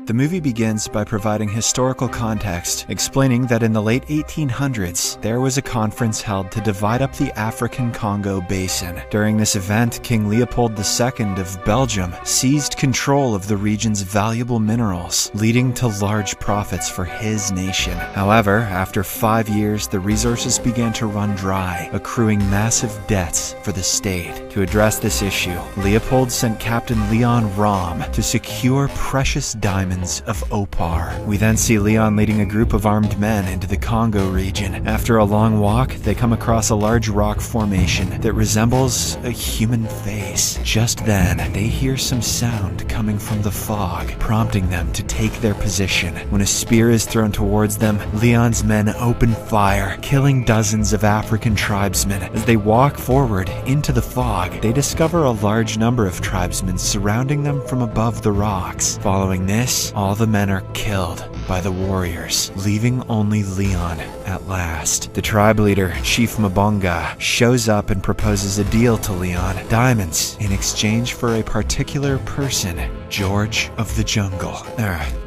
The movie begins by providing historical context, explaining that in the late 1800s, there was a conference held to divide up the African Congo basin. During this event, King Leopold II of Belgium seized control of the region's valuable minerals, leading to large profits for his nation. However, after 5 years, the resources began to run dry, accruing massive debts for the state. To address this issue, Leopold sent Captain Leon Rom to secure precious diamonds of Opar. We then see Leon leading a group of armed men into the Congo region. After a long walk, they come across a large rock formation that resembles a human face. Just then, they hear some sound coming from the fog, prompting them to take their position. When a spear is thrown towards them, Leon's men open fire, killing dozens of African tribesmen. As they walk forward into the fog, they discover a large number of tribesmen surrounding them from above the rocks. Following this, all the men are killed by the warriors, leaving only Leon at last. The tribe leader, Chief Mabonga, shows up and proposes a deal to Leon: diamonds in exchange for a particular person, George of the Jungle.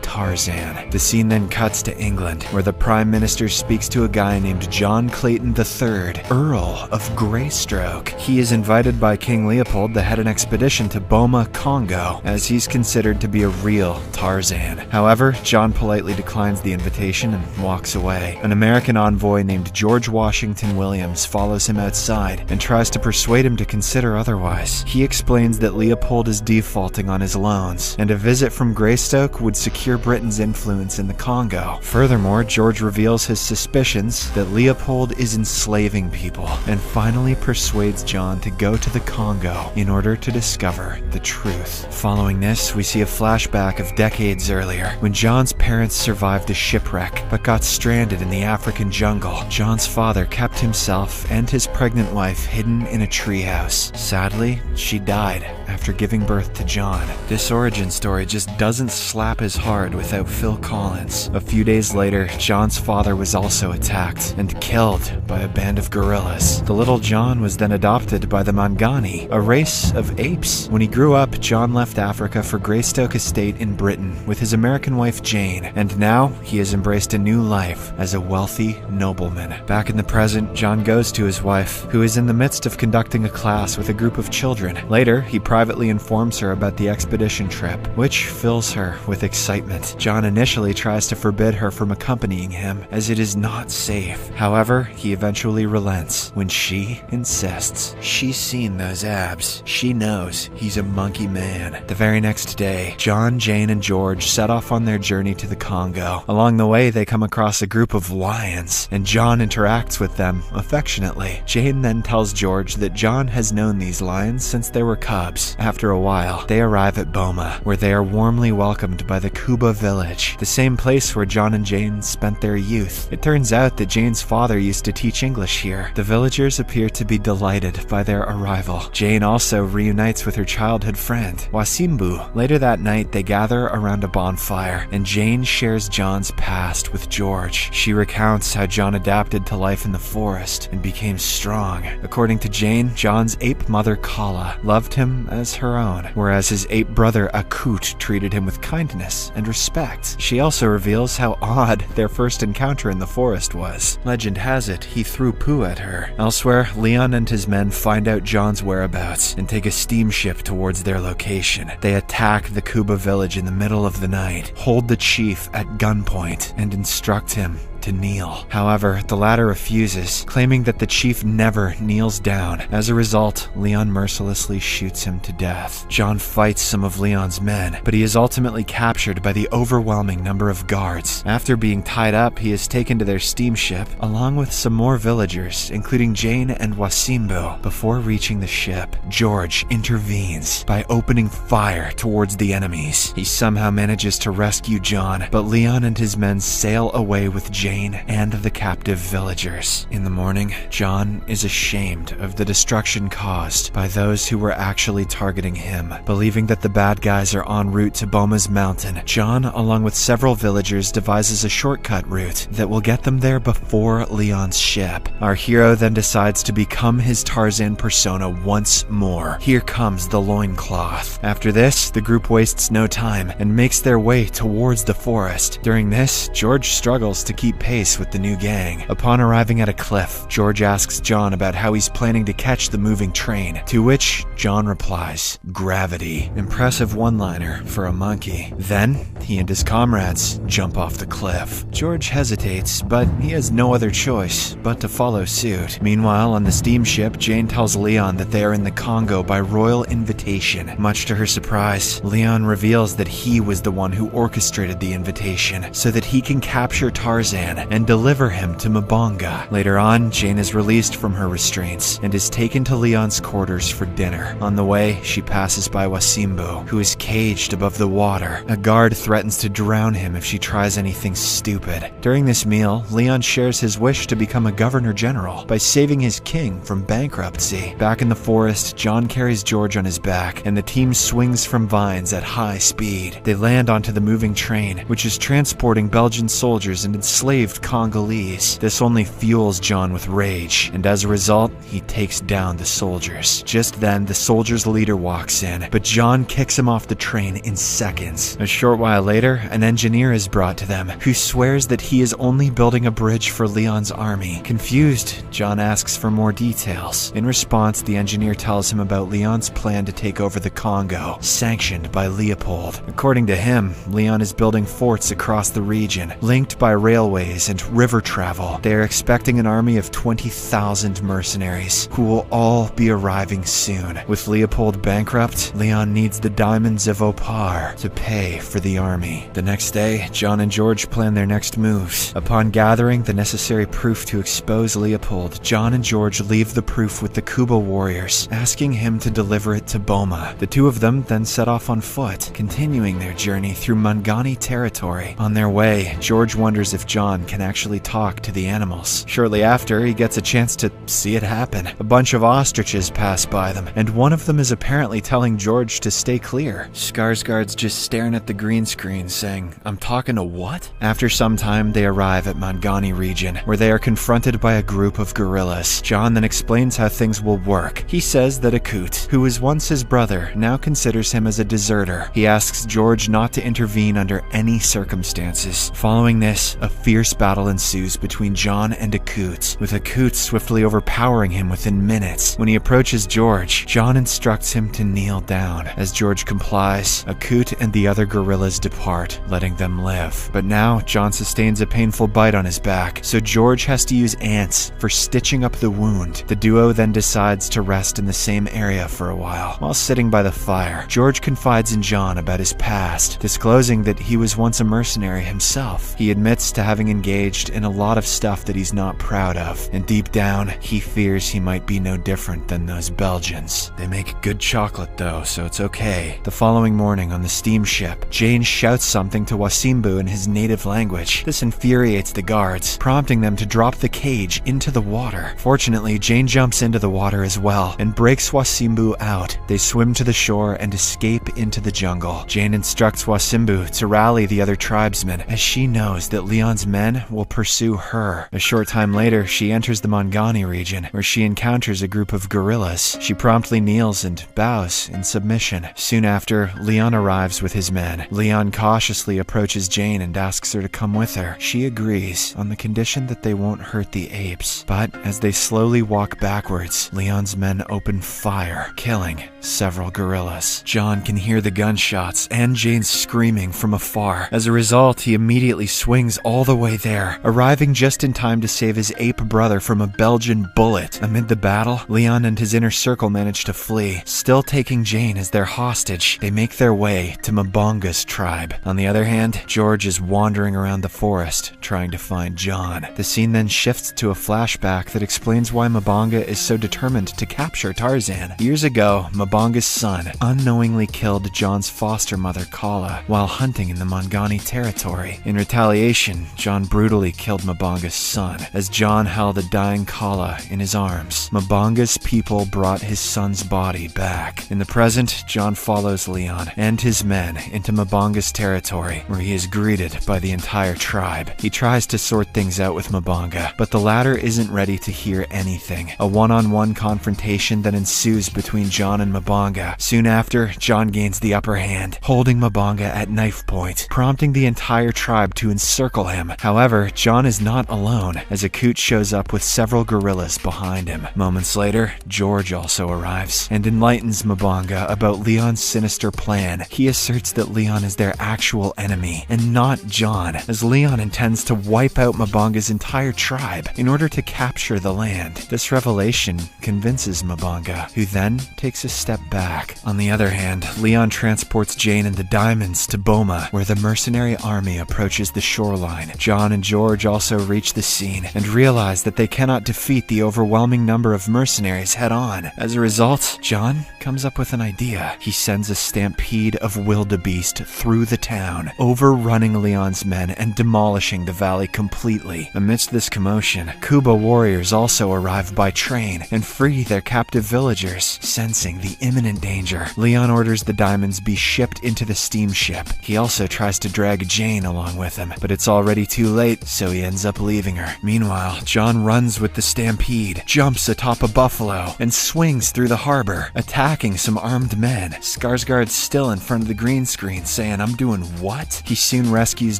Tarzan. The scene then cuts to England, where the Prime Minister speaks to a guy named John Clayton III, Earl of Greystoke. He is invited by King Leopold to head an expedition to Boma, Congo, as he's considered to be a real Tarzan. However, John politely declines the invitation and walks away. An American envoy named George Washington Williams follows him outside and tries to persuade him to consider otherwise. He explains that Leopold is defaulting on his loans, and a visit from Greystoke would secure Britain's influence in the Congo. Furthermore, George reveals his suspicions that Leopold is enslaving people, and finally persuades John to go to the Congo in order to discover the truth. Following this, we see a flashback of decades earlier, when John's parents survived a shipwreck, but got stranded in the African jungle. John's father kept himself and his pregnant wife hidden in a treehouse. Sadly, she died after giving birth to John. This origin story just doesn't slap as hard without Phil Collins. A few days later, John's father was also attacked and killed by a band of gorillas. The little John was then adopted by the Mangani, a race of apes. When he grew up, John left Africa for Greystoke Estate in Britain with his American wife Jane, and now he has embraced a new life as a wealthy nobleman. Back in the present, John goes to his wife, who is in the midst of conducting a class with a group of children. Later, he privately informs her about the expedition trip, which fills her with excitement. John initially tries to forbid her from accompanying him, as it is not safe. However, he eventually relents when she insists. She's seen those abs. She knows he's a monkey man. The very next day, John, Jane, and George set off on their journey to the Congo. Along the way, they come across a group of lions, and John interacts with them affectionately. Jane then tells George that John has known these lions since they were cubs. After a while, they arrive at Boma, where they are warmly welcomed by the Kuba village, the same place where John and Jane spent their youth. It turns out that Jane's father used to teach English here. The villagers appear to be delighted by their arrival. Jane also reunites with her childhood friend, Wasimbu. Later that night, they gather around a bonfire, and Jane shares John's past with George. She recounts how John adapted to life in the forest and became strong. According to Jane, John's ape mother Kala loved him as her own, whereas his ape brother Akut treated him with kindness and respect. She also reveals how odd their first encounter in the forest was. Legend has it, he threw poo at her. Elsewhere, Leon and his men find out John's whereabouts and take a steamship towards their location. They attack the Kuba village in the middle of the night, hold the chief at gunpoint, and instruct him to kneel. However, the latter refuses, claiming that the chief never kneels down. As a result, Leon mercilessly shoots him to death. John fights some of Leon's men, but he is ultimately captured by the overwhelming number of guards. After being tied up, he is taken to their steamship, along with some more villagers, including Jane and Wasimbu. Before reaching the ship, George intervenes by opening fire towards the enemies. He somehow manages to rescue John, but Leon and his men sail away with Jane Jane and the captive villagers. In the morning, John is ashamed of the destruction caused by those who were actually targeting him. Believing that the bad guys are en route to Boma's mountain, John, along with several villagers, devises a shortcut route that will get them there before Leon's ship. Our hero then decides to become his Tarzan persona once more. Here comes the loincloth. After this, the group wastes no time and makes their way towards the forest. During this, George struggles to keep pace with the new gang. Upon arriving at a cliff, George asks John about how he's planning to catch the moving train, to which John replies, "Gravity." Impressive one-liner for a monkey. Then, he and his comrades jump off the cliff. George hesitates, but he has no other choice but to follow suit. Meanwhile, on the steamship, Jane tells Leon that they are in the Congo by royal invitation. Much to her surprise, Leon reveals that he was the one who orchestrated the invitation so that he can capture Tarzan and deliver him to Mbonga. Later on, Jane is released from her restraints and is taken to Leon's quarters for dinner. On the way, she passes by Wasimbu, who is caged above the water. A guard threatens to drown him if she tries anything stupid. During this meal, Leon shares his wish to become a governor general by saving his king from bankruptcy. Back in the forest, John carries George on his back, and the team swings from vines at high speed. They land onto the moving train, which is transporting Belgian soldiers and enslaved Congolese. This only fuels John with rage, and as a result, he takes down the soldiers. Just then, the soldiers' leader walks in, but John kicks him off the train in seconds. A short while later, an engineer is brought to them, who swears that he is only building a bridge for Leon's army. Confused, John asks for more details. In response, the engineer tells him about Leon's plan to take over the Congo, sanctioned by Leopold. According to him, Leon is building forts across the region, linked by railways and river travel. They are expecting an army of 20,000 mercenaries, who will all be arriving soon. With Leopold bankrupt, Leon needs the diamonds of Opar to pay for the army. The next day, John and George plan their next moves. Upon gathering the necessary proof to expose Leopold, John and George leave the proof with the Kuba warriors, asking him to deliver it to Boma. The two of them then set off on foot, continuing their journey through Mangani territory. On their way, George wonders if John can actually talk to the animals. Shortly after, he gets a chance to see it happen. A bunch of ostriches pass by them, and one of them is apparently telling George to stay clear. Skarsgård's just staring at the green screen, saying, "I'm talking to what?" After some time, they arrive at Mangani region, where they are confronted by a group of guerrillas. John then explains how things will work. He says that Akut, who was once his brother, now considers him as a deserter. He asks George not to intervene under any circumstances. Following this, a fierce battle ensues between John and Akut, with Akut swiftly overpowering him within minutes. When he approaches George, John instructs him to kneel down. As George complies, Akut and the other guerrillas depart, letting them live. But now, John sustains a painful bite on his back, so George has to use ants for stitching up the wound. The duo then decides to rest in the same area for a while. While sitting by the fire, George confides in John about his past, disclosing that he was once a mercenary himself. He admits to having engaged in a lot of stuff that he's not proud of, and deep down, he fears he might be no different than those Belgians. They make good chocolate though, so it's okay. The following morning on the steamship, Jane shouts something to Wasimbu in his native language. This infuriates the guards, prompting them to drop the cage into the water. Fortunately, Jane jumps into the water as well and breaks Wasimbu out. They swim to the shore and escape into the jungle. Jane instructs Wasimbu to rally the other tribesmen, as she knows that Leon's men will pursue her. A short time later, she enters the Mangani region, where she encounters a group of guerrillas. She promptly kneels and bows in submission. Soon after, Leon arrives with his men. Leon cautiously approaches Jane and asks her to come with her. She agrees, on the condition that they won't hurt the apes. But as they slowly walk backwards, Leon's men open fire, killing several guerrillas. John can hear the gunshots and Jane's screaming from afar. As a result, he immediately swings all the way there, arriving just in time to save his ape brother from a Belgian bullet. Amid the battle, Leon and his inner circle manage to flee, still taking Jane as their hostage. They make their way to Mbonga's tribe. On the other hand, George is wandering around the forest, trying to find John. The scene then shifts to a flashback that explains why Mbonga is so determined to capture Tarzan. Years ago, Mbonga Mabanga's son, unknowingly killed John's foster mother Kala while hunting in the Mangani territory. In retaliation, John brutally killed Mabanga's son as John held a dying Kala in his arms. Mabanga's people brought his son's body back. In the present, John follows Leon and his men into Mabanga's territory, where he is greeted by the entire tribe. He tries to sort things out with Mabanga, but the latter isn't ready to hear anything. A one-on-one confrontation that ensues between John and Mabanga. Soon after, John gains the upper hand, holding Mabanga at knife point, prompting the entire tribe to encircle him. However, John is not alone, as Akut shows up with several guerrillas behind him. Moments later, George also arrives and enlightens Mabanga about Leon's sinister plan. He asserts that Leon is their actual enemy and not John, as Leon intends to wipe out Mabanga's entire tribe in order to capture the land. This revelation convinces Mabanga, who then takes a step back. On the other hand, Leon transports Jane and the diamonds to Boma, where the mercenary army approaches the shoreline. John and George also reach the scene and realize that they cannot defeat the overwhelming number of mercenaries head-on. As a result, John comes up with an idea. He sends a stampede of wildebeest through the town, overrunning Leon's men and demolishing the valley completely. Amidst this commotion, Kuba warriors also arrive by train and free their captive villagers. Sensing the imminent danger, Leon orders the diamonds be shipped into the steamship. He also tries to drag Jane along with him, but it's already too late, so he ends up leaving her. Meanwhile, John runs with the stampede, jumps atop a buffalo, and swings through the harbor, attacking some armed men. Skarsgård's still in front of the green screen saying, "I'm doing what?" He soon rescues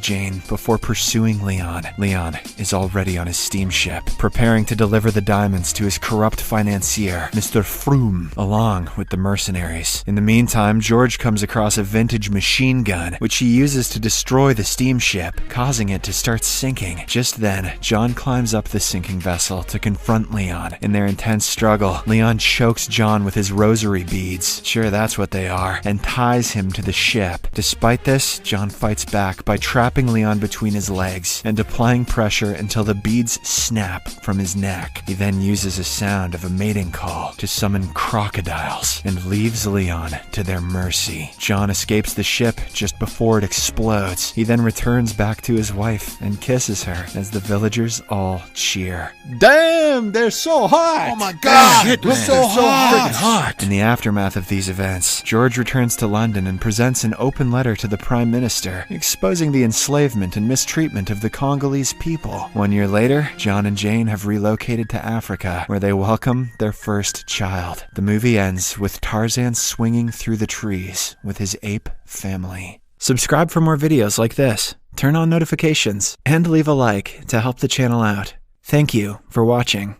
Jane before pursuing Leon. Leon is already on his steamship, preparing to deliver the diamonds to his corrupt financier, Mr. Froome, along with the mercenaries. In the meantime, George comes across a vintage machine gun, which he uses to destroy the steamship, causing it to start sinking. Just then, John climbs up the sinking vessel to confront Leon. In their intense struggle, Leon chokes John with his rosary beads, sure that's what they are, and ties him to the ship. Despite this, John fights back by trapping Leon between his legs and applying pressure until the beads snap from his neck. He then uses a sound of a mating call to summon crocodiles and leaves Leon to their mercy. John escapes the ship just before it explodes. He then returns back to his wife and kisses her as the villagers all cheer. Damn, they're so hot! Oh my god, shit, they're so hot! hot! In the aftermath of these events, George returns to London and presents an open letter to the Prime Minister, exposing the enslavement and mistreatment of the Congolese people. 1 year later, John and Jane have relocated to Africa, where they welcome their first child. The movie ends with Tarzan swinging through the trees with his ape family. Subscribe for more videos like this, turn on notifications, and leave a like to help the channel out. Thank you for watching.